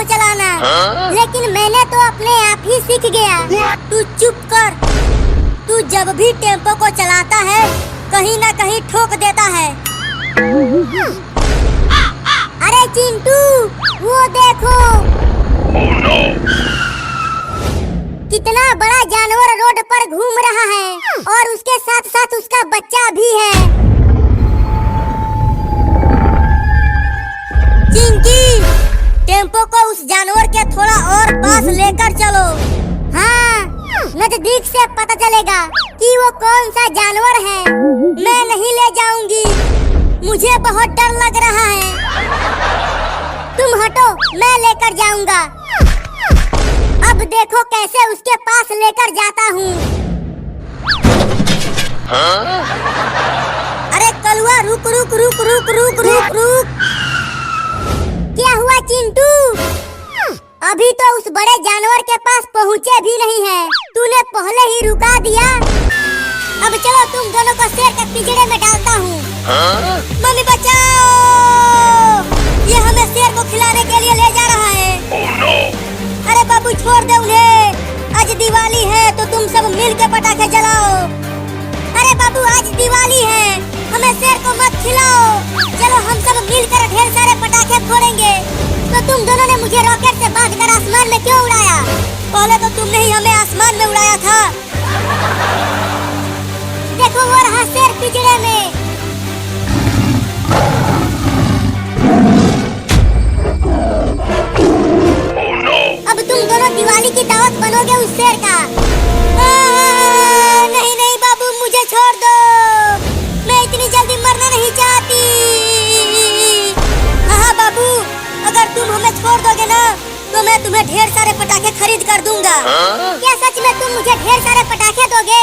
Tempo चलाना। लेकिन मैंने तो अपने आप ही सीख गया। तू चुप कर। तू जब भी टेम्पो को चलाता है कहीं ना कहीं ठोक देता है। अरे चिंटू, वो देखो। Oh no! कितना बड़ा जानवर रोड पर घूम रहा है और उसके साथ साथ उसका बच्चा भी है। चिंकी, टेम्पो को उस जानवर के थोड़ा और पास लेकर चलो। हाँ, नजदीक से पता चलेगा कि वो कौन सा जानवर है। मैं नहीं ले जाऊंगी, मुझे बहुत डर लग रहा है। तुम हटो, मैं लेकर जाऊंगा। अब देखो कैसे उसके पास लेकर जाता हूँ। अरे कलुआ, रुक रुक रुक रुक रुक रुक रुक। क्या हुआ चिंटू? अभी तो उस बड़े जानवर के पास पहुँचे भी नहीं है, तूने पहले ही रुका दिया। अब चलो तुम दोनों को शेर के पिंजरे में डालता हूँ। मम्मी बचाओ, ये हमें शेर को खिलाने के लिए ले जा रहा है। Oh no! अरे बाबू छोड़ दे उन्हें, आज दिवाली है तो तुम सब मिल के पटाखे जलाओ। अरे बाबू आज दिवाली है, हमें शेर को मत खिलाओ। चलो हम सब मिलकर ढेर सारे पटाखे फोड़ेंगे। तो तुम दोनों ने मुझे रॉकेट से बांधकर आसमान में क्यों उड़ाया? पहले तो तुमने ही हमें आसमान में उड़ाया था। देखो वो रहा शेर पिंजरे में। Oh no! अब तुम दोनों दिवाली की दावत बनोगे उस शेर का। नहीं नहीं बाबू, मुझे छोड़ दो, मैं इतनी जल्दी मरना नहीं चाहती। हाँ बाबू, अगर तुम हमें छोड़ दोगे ना तो मैं तुम्हें ढेर सारे पटाखे खरीद कर दूंगा। क्या सच में तुम मुझे ढेर सारे पटाखे दोगे?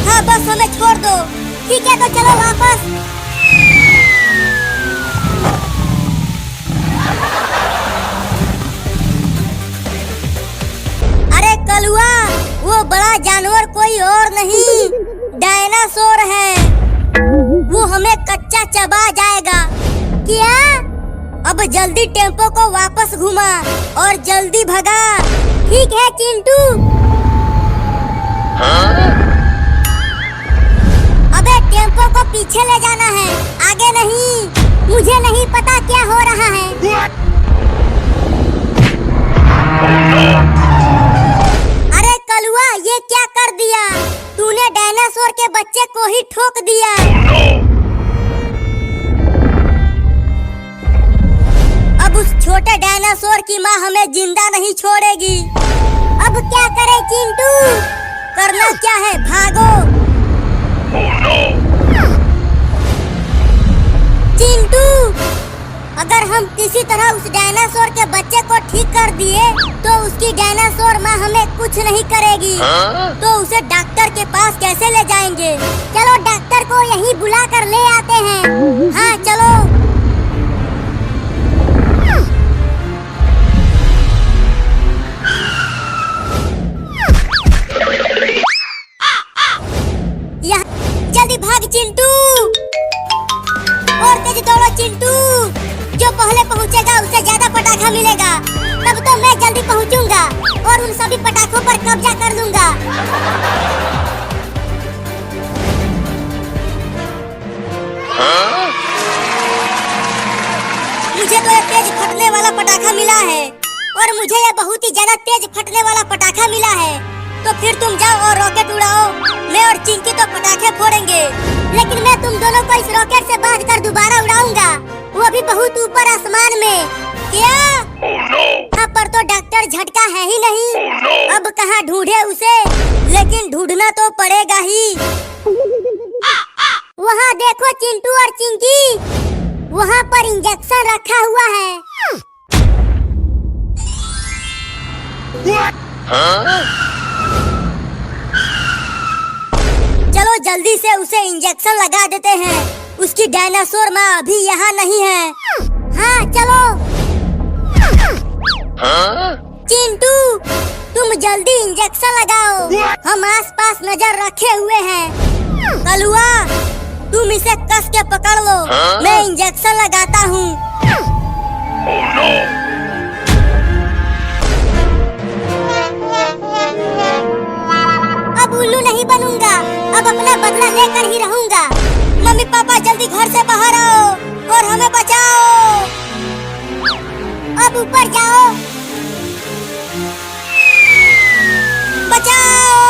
हाँ बस हमें छोड़ दो। ठीक है तो चलो वापस। अरे कलुआ, वो बड़ा जानवर कोई और नहीं, डायनासोर है। वो हमें कच्चा चबा जाएगा। क्या? अब जल्दी टेम्पो को वापस घुमा और जल्दी भगा। ठीक है चिंटू। अबे टेम्पो को पीछे ले जाना है, आगे नहीं। मुझे नहीं पता क्या हो रहा है। अरे कलुआ, ये क्या कर दिया तूने? डायनासोर के बच्चे को ही ठोक दिया। अब उस छोटे डायनासोर की माँ हमें जिंदा नहीं छोड़ेगी। अब क्या करे चिंटू? करना क्या है, भागो। Oh no! चिंटू, अगर हम किसी तरह उस डायनासोर के बच्चे को ठीक कर दिए तो उसकी डायनासोर माँ हमें कुछ नहीं करेगी। तो उसे डॉक्टर के पास कैसे ले जाएंगे? चलो डॉक्टर को यहीं बुला कर ले आते हैं। हाँ चलो। जल्दी भाग चिंटू, और तेज दौड़ो चिंटू। जो पहले पहुंचेगा उसे ज्यादा पटाखा मिलेगा। तब तो मैं जल्दी पहुंचूंगा और उन सभी पटाखों पर कब्जा कर लूंगा। मुझे तो ये तेज फटने वाला पटाखा मिला है और मुझे ये बहुत ही ज्यादा तेज फटने वाला पटाखा मिला है। तो फिर तुम जाओ और रॉकेट उड़ाओ, मैं और चिंकी तो पटाखे फोड़ेंगे। लेकिन मैं तुम दोनों को इस रॉकेट से बांधकर दोबारा उड़ाऊंगा, वो भी बहुत ऊपर आसमान में। क्या? Oh no! यहाँ पर तो डॉक्टर झटका है ही नहीं। Oh no! अब कहाँ ढूंढे उसे? लेकिन ढूंढना तो पड़ेगा ही। वहाँ देखो चिंटू और चिंकी, वहाँ पर इंजेक्शन रखा हुआ है। चलो जल्दी से उसे इंजेक्शन लगा देते हैं। उसकी डायनासोर माँ अभी यहाँ नहीं है। हाँ चलो। चिंटू, तुम जल्दी इंजेक्शन लगाओ, हम आसपास नजर रखे हुए हैं। कलुआ, तुम इसे कस के पकड़ लो, मैं इंजेक्शन लगाता हूँ। Oh no! बदला लेकर ही रहूंगा। मम्मी पापा जल्दी घर से बाहर आओ और हमें बचाओ। अब ऊपर जाओ, बचाओ।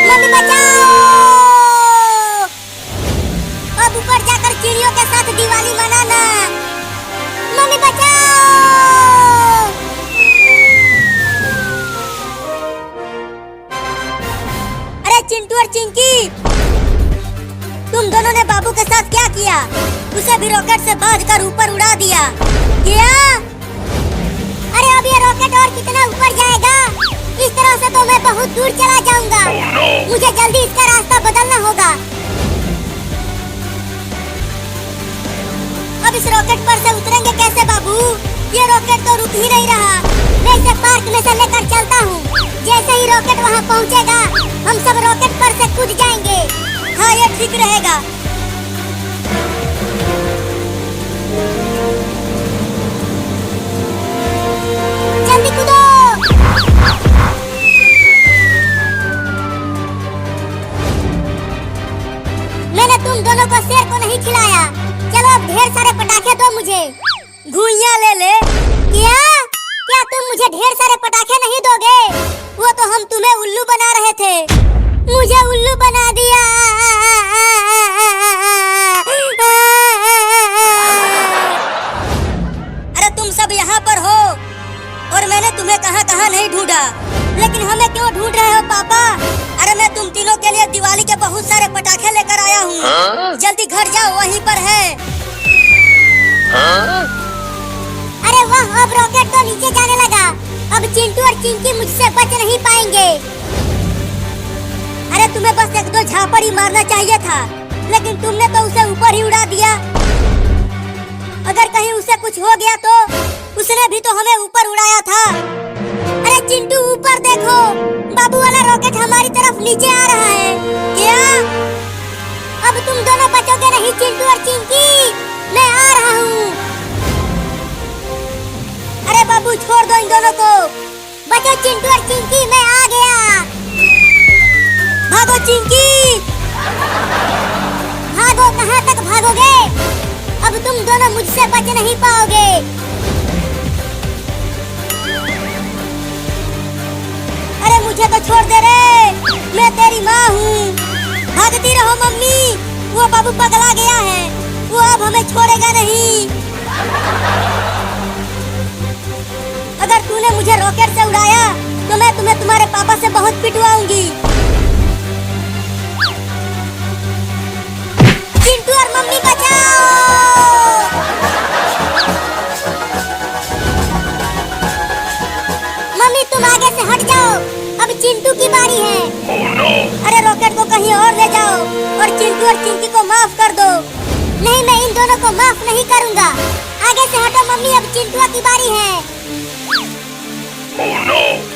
मम्मी बचाओ। अब ऊपर जाकर चिड़ियों के साथ दिवाली मनाना। मम्मी बचाओ। अरे चिंटू और चिंकी, तुम दोनों ने बाबू के साथ क्या किया? उसे भी रॉकेट से बांधकर ऊपर उड़ा दिया क्या? अरे अब ये रॉकेट और कितना ऊपर जाएगा? इस तरह से तो मैं बहुत दूर चला जाऊंगा। Oh no! मुझे जल्दी इसका रास्ता बदलना होगा। अब इस रॉकेट पर से उतरेंगे कैसे बाबू? ये रॉकेट तो रुक ही नहीं रहा। मैं इसे पार्क में से लेकर चलता हूँ। जैसे ही रॉकेट वहाँ पहुँचेगा, हम सब रॉकेट पर से कूद जाएंगे। हाँ, ये ठीक रहेगा। जल्दी कूदो। मैंने तुम दोनों को शेर को नहीं खिलाया। चलो अब ढेर सारे पटाखे दो मुझे। घुइयां ले ले। क्या तुम मुझे ढेर सारे पटाखे नहीं दोगे? वो तो हम तुम्हें उल्लू बना रहे थे। मुझे उल्लू बना दिया। अरे तुम सब यहाँ पर हो और मैंने तुम्हें कहाँ नहीं ढूंढा। लेकिन हमें क्यों ढूंढ रहे हो पापा? अरे मैं तुम तीनों के लिए दिवाली के बहुत सारे पटाखे लेकर आया हूँ। जल्दी घर जाओ, वहीं पर है। अरे वाह, अब रॉकेट तो नीचे जाने लगा। अब चिंटू और चिंकी मुझसे बच नहीं पाएंगे। अरे तुम्हें बस एक दो झापड़ ही मारना चाहिए था, लेकिन तुमने तो उसे ऊपर ही उड़ा दिया। अगर कहीं उसे कुछ हो गया तो उसने भी तो हमें ऊपर उड़ाया था। अरे चिंटू ऊपर देखो, बाबू वाला रॉकेट हमारी तरफ नीचे आ रहा है। क्या अब तुम दोनों बचोगे नहीं चिंटू और चिंकी? मैं आ रहा हूँ। अरे बाबू छोड़ दो इन दोनों को। बचो चिंटू और चिंकी, मैं आ गया। भागो चिंकी, भागो। कहाँ तक भागोगे? अब तुम दोनों मुझसे बच नहीं पाओगे। अरे मुझे तो छोड़ दे रे, मैं तेरी माँ हूँ। भागती रहो मम्मी, वो बाबू पगला गया है। वो अब हमें छोड़ेगा नहीं। अगर तूने मुझे रॉकेट से उड़ाया तो मैं तुम्हें तुम्हारे पापा से बहुत पिटवाऊंगी। चिंटू और मम्मी बचाओ। मम्मी तुम आगे से हट जाओ, अब चिंटू की बारी है। Oh no! अरे रॉकेट को कहीं और ले जाओ और चिंटू और चिंकी को माफ कर दो। नहीं, मैं इन दोनों को माफ नहीं करूंगा। आगे से हटो मम्मी, अब चिंटू की बारी है। Oh no!